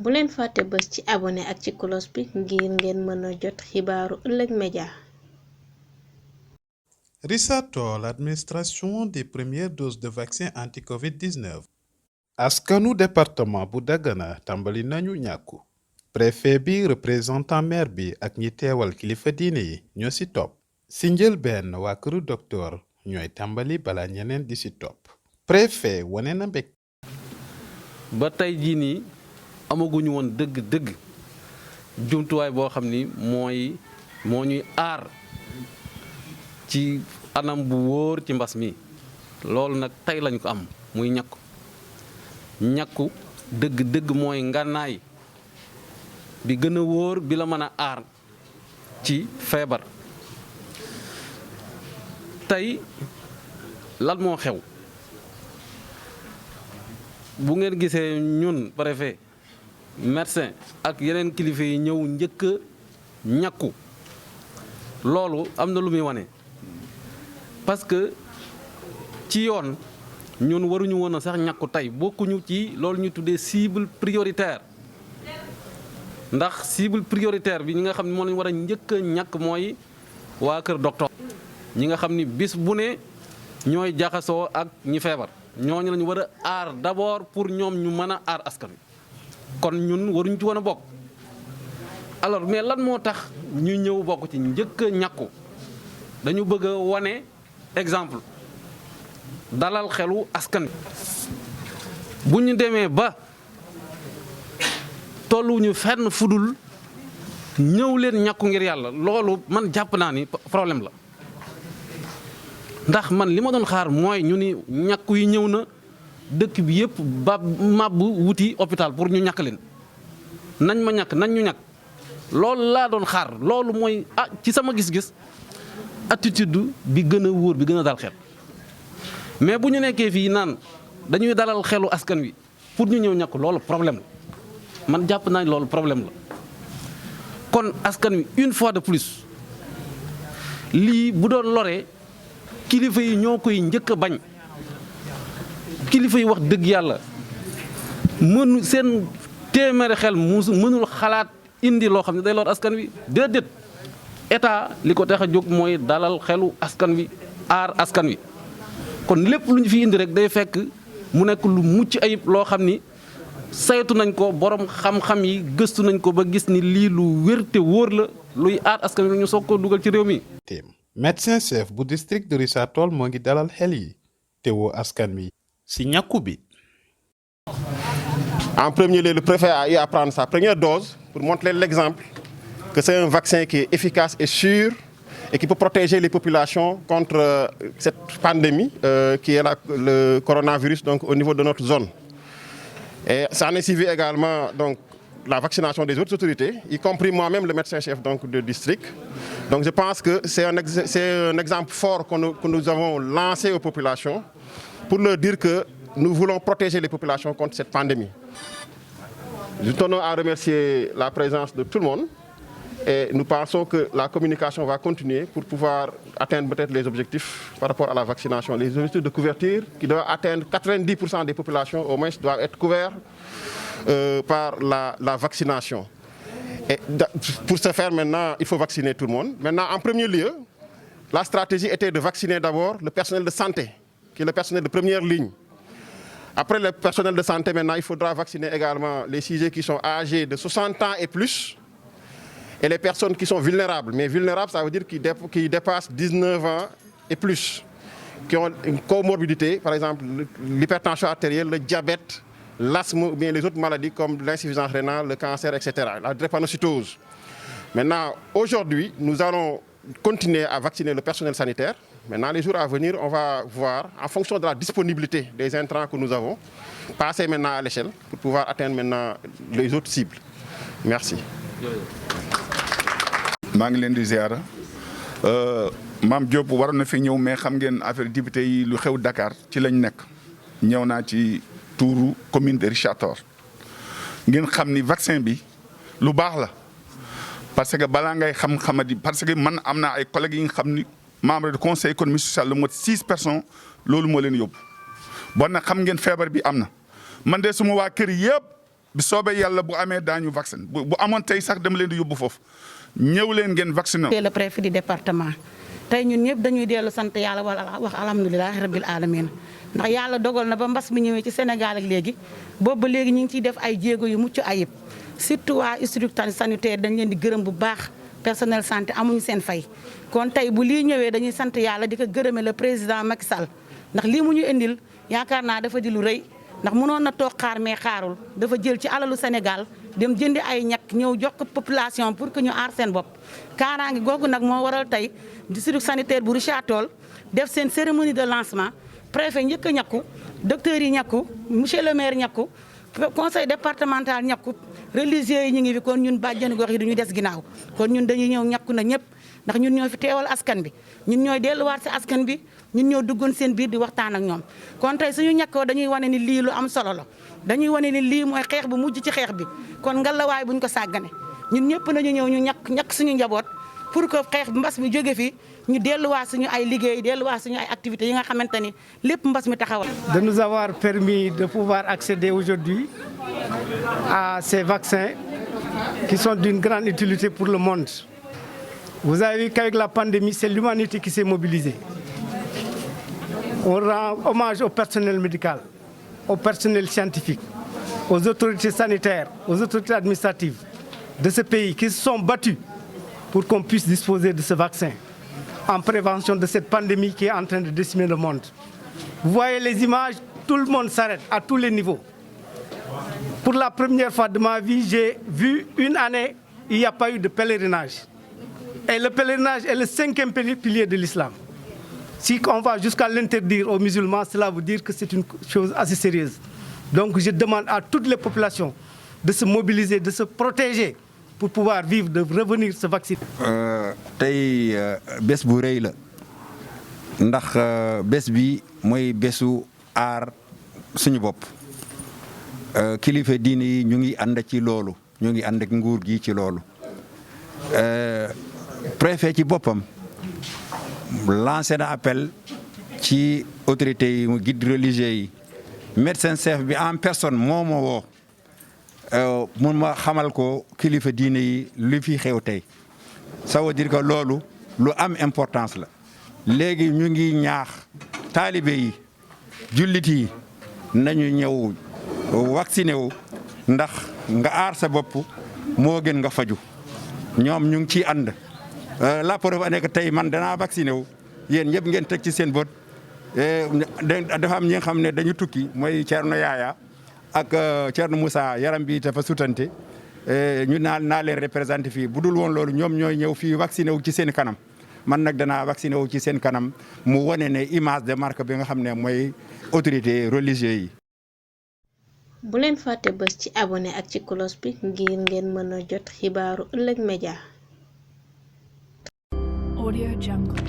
bu leen fàtte bës ci abonné ak ci cloche bi ngir ngeen mën a jot xibaaru ëllëg média. Richard-Toll, administration des premières doses de vaccin anti-Covid-19. askanu département bu Dagana tàmbali nañu ñàkku. préfet bi représentant maire bi ak ñi teewal kilifa diine yi ñoo ci topp. ci njëlbéen waa këru docteur ñooy tàmbali bala ñeneen di ci topp. préfet wane na mbég. ba tey jii nii amaguñu woon dëgg-dëgg jumtuwaay boo xam ni moo ñuy aar ci anam bu wóor ci mbas mi loolu nag tey lañ ko am muy ñàkku dëgg-dëgg mooy ngànnaay bi gën a wóor bi la mën a aar ci feebar. tey lan moo xew bu ngeen gisee ñun préfet médecin ak yeneen kilifa yi ñëw njëkk a ñàkku loolu am na lu muy wane parce que ci yoon ñun waruñu woon a sax ñàkku tey bokkuñu ci loolu ñu tuddee cible prioritaire ndax cible prioritaire bi ñi nga xam ne moo lañu war a njëkk a ñàkk mooy waa kër docteur ñi nga xam ni bis bu ne ñooy jaxasoo ak ñi feebar ñooñu lañu war a aar d'abord pour ñoom ñu mën a aar askan wi kon ñun waruñu ci woon a bokk alors mais lan moo tax ñu ñëw bokk ci njëkk a ñàkku dañu bëgg a wane exemple dalal xelu askan wi bu ñu demee ba tolluñu fenn fudul ñëw leen ñàkku ngir yàlla loolu man jàpp naa ni problème la ndax man li ma doon xaar mooy ñu ni ñàkku yi ñëw na dëkk bi yëpp ba màbb wuti hôpital pour ñu ñàkk leen nañ ma ñàkk nañ ñu ñàkk loolu laa doon xaar loolu mooy ci sama gis-gis attitude bi gën a wóor bi gën a dal xel mais bu ñu nekkee fii naan dañuy dalal xelu askan wi pour ñu ñëw ñàkk loolu problème la man jàpp naa loolu problème la kon askan wi une fois de plus lii bu doon loree kilifa yi ñoo koy njëkk a bañ kilifa yi wax dëgg yàlla mënu seen téeméeri xel mënul xalaat indi loo xam ne day lor askan wi déedéet état li ko tax a jóg mooy dalal xelu askan wi aar askan wi kon lépp lu ñu fi indi rek day fekk mu nekk lu mucc ayib loo xam ni saytu nañ ko borom xam-xam yi gëstu nañ ko ba gis ni lii lu wér te wóor la luy aar askan wi ñu soog ko dugal ci réew mi. médecin chef bu district de Richard-Toll moo ngi dalal xel yi te woo askan wi ci ñàkku bi. En premier lieu, le préfet a eu à prendre sa première dose pour montrer l'exemple que c'est un vaccin qui est efficace et sûr et qui peut protéger les populations contre cette pandémie qui est le coronavirus donc, au niveau de notre zone. Et ça en est suivi également donc, la vaccination des autres autorités, y compris moi-même le médecin-chef donc, de district. Donc je pense que c'est un exemple fort que nous avons lancé aux populations pour leur dire que nous voulons protéger les populations contre cette pandémie. Nous tenons à remercier la présence de tout le monde et nous pensons que la communication va continuer pour pouvoir atteindre peut-être les objectifs par rapport à la vaccination. Les objectifs de couverture qui doivent atteindre 90% des populations au moins doivent être couverts par la vaccination. Et pour ce faire maintenant, il faut vacciner tout le monde. Maintenant, en premier lieu, la stratégie était de vacciner d'abord le personnel de santé, qui est le personnel de première ligne. Après le personnel de santé, maintenant, il faudra vacciner également les sujets qui sont âgés de 60 ans et plus et les personnes qui sont vulnérables. Mais vulnérables, ça veut dire qu'ils dépassent 19 ans et plus, qui ont une comorbidité, par exemple l'hypertension artérielle, le diabète, l'asthme ou bien les autres maladies comme l'insuffisance rénale, le cancer, etc., la drépanocytose. Maintenant, aujourd'hui, nous allons continuer à vacciner le personnel sanitaire. Maintenant, les jours à venir, on va voir, en fonction de la disponibilité des intrants que nous avons, passer maintenant à l'échelle pour pouvoir atteindre maintenant les autres cibles. Merci. maa ngi leen di ziara Mame Diop waroon na fi ñëw mais xam ngeen affaire député yi lu xew Dakar ci lañ nekk ñëw naa ci tuuru commune de Richard-Toll ngeen xam ni vaccin bi lu baax la parce que balaa ngay xam-xamadi parce que man am naa ay collègues yi nga xam ni membre du conseil économique social lu mot 6 personnes loolu moo leen yóbbu bon nag xam ngeen feebar bi am na man de suma waa kër yëpp bi soobee yàlla bu amee daañu vaccin bu amoon tey sax dama leen di yóbbu foofu ñëw leen ngeen vacciné. le préfet du département tey ñun ñëpp dañuy dellu sant yàlla wala wax alhamdulilah rabbil alamin ndax yàlla dogal na ba mbas mi ñëwee ci Sénégal ak léegi boobu ba léegi ñu ngi ciy def ay jéego yu mucc ayib surtout waa structure sanitaire dañ leen di gërëm bu baax personnel santé amuñu seen fay. kon tey bu lii ñëwee dañuy sant yàlla di ko gërëme le président Macky Sall ndax lii mu ñu indil yaakaar naa dafa di lu rëy ndax mënoon na toog xaar mais xaarul dafa jël ci alalu Sénégal dem jëndi ay ñàkk ñëw jox ko population pour que ñu aar seen bopp. kaaraange googu nag moo waral tey district sanitaire bu Richard Toll def seen cérémonie de lancement préfet njëkk a ñàkku docteurs yi ñàkku monsieur le maire ñàkku conseil départemental ñàkku religieux yi ñu ngi fi kon ñun bàjjenu gox yi duñu des ginnaaw kon ñun dañuy ñëw ñàkku na ñëpp ndax ñun ñoo fi teewal askan bi ñun ñooy delluwaat si askan bi ñun ñoo duggoon seen biir di waxtaan ak ñoom kon tey suñu ñàkkoo dañuy wane ni lii lu am solo la dañuy wane ni lii mooy xeex bu mujj ci xeex bi kon ngalawaay buñ ko sàggane ñun ñëpp nañu ñëw ñu ñàkk suñu njaboot pour que xeex mbas mi jóge fi ñu delluwaat suñu ay liggéey delluwaat suñu ay activités yi nga xamante ni lépp mbas mi taxawal. De nous avoir permis de pouvoir accéder aujourd'hui à ces vaccins qui sont d'une grande utilité pour le monde. Vous avez vu qu'avec la pandémie, c'est l'humanité qui s'est mobilisée. On rend hommage au personnel médical, au personnel scientifique, aux autorités sanitaires, aux autorités administratives de ce pays qui se sont battus pour qu'on puisse disposer de ce vaccin en prévention de cette pandémie qui est en train de décimer le monde. Vous voyez les images, tout le monde s'arrête à tous les niveaux. Pour la première fois de ma vie, j'ai vu une année, il n'y a pas eu de pèlerinage. Et le pèlerinage est le 5e pilier de l'islam. Si on va jusqu'à l'interdire aux musulmans, cela veut dire que c'est une chose assez sérieuse. Donc je demande à toutes les populations de se mobiliser, de se protéger pour pouvoir vivre, de revenir se vacciner. tey bés bu rëy la ndax bés bi mooy bésu aar suñu bopp kilifa diine yi ñu ngi ànd ci loolu ñu ngi ànd ak nguur gi ci loolu préfet ci boppam lancé na appel ci autorités yi guide religieux yi médecin chef bi en personne moo ma woo mun ma xamal ko kilifa diine yi lu fi xew tey ça veut dire que loolu lu am importance la léegi ñu ngi ñaax taalibe yi jullit yi nañu ñëw vacciné wu ndax nga aar sa bopp moo gën nga faju ñoom ñu ngi ciy ànd la preuve nekk tey man danaa vacciné wu yéen ñëpp ngeen teg ci seen bët dafa am ñi nga xam ne dañu tukki mooy Thierno Yaaya ak Thierno Moussa yaram bi dafa sutante ñu naa leen représenté fii bu dul woon loolu ñoom ñooy ñëw fii vacciné wu ci seen kanam man nag danaa vacciné wu ci seen kanam mu wane ne image de marque bi nga xam ne mooy autorité religieux yi. bu leen fàtte bës ci abonné ak ci cloche bi ngir ngeen mën a jot xibaaru ëllëg média. Audio Jungle.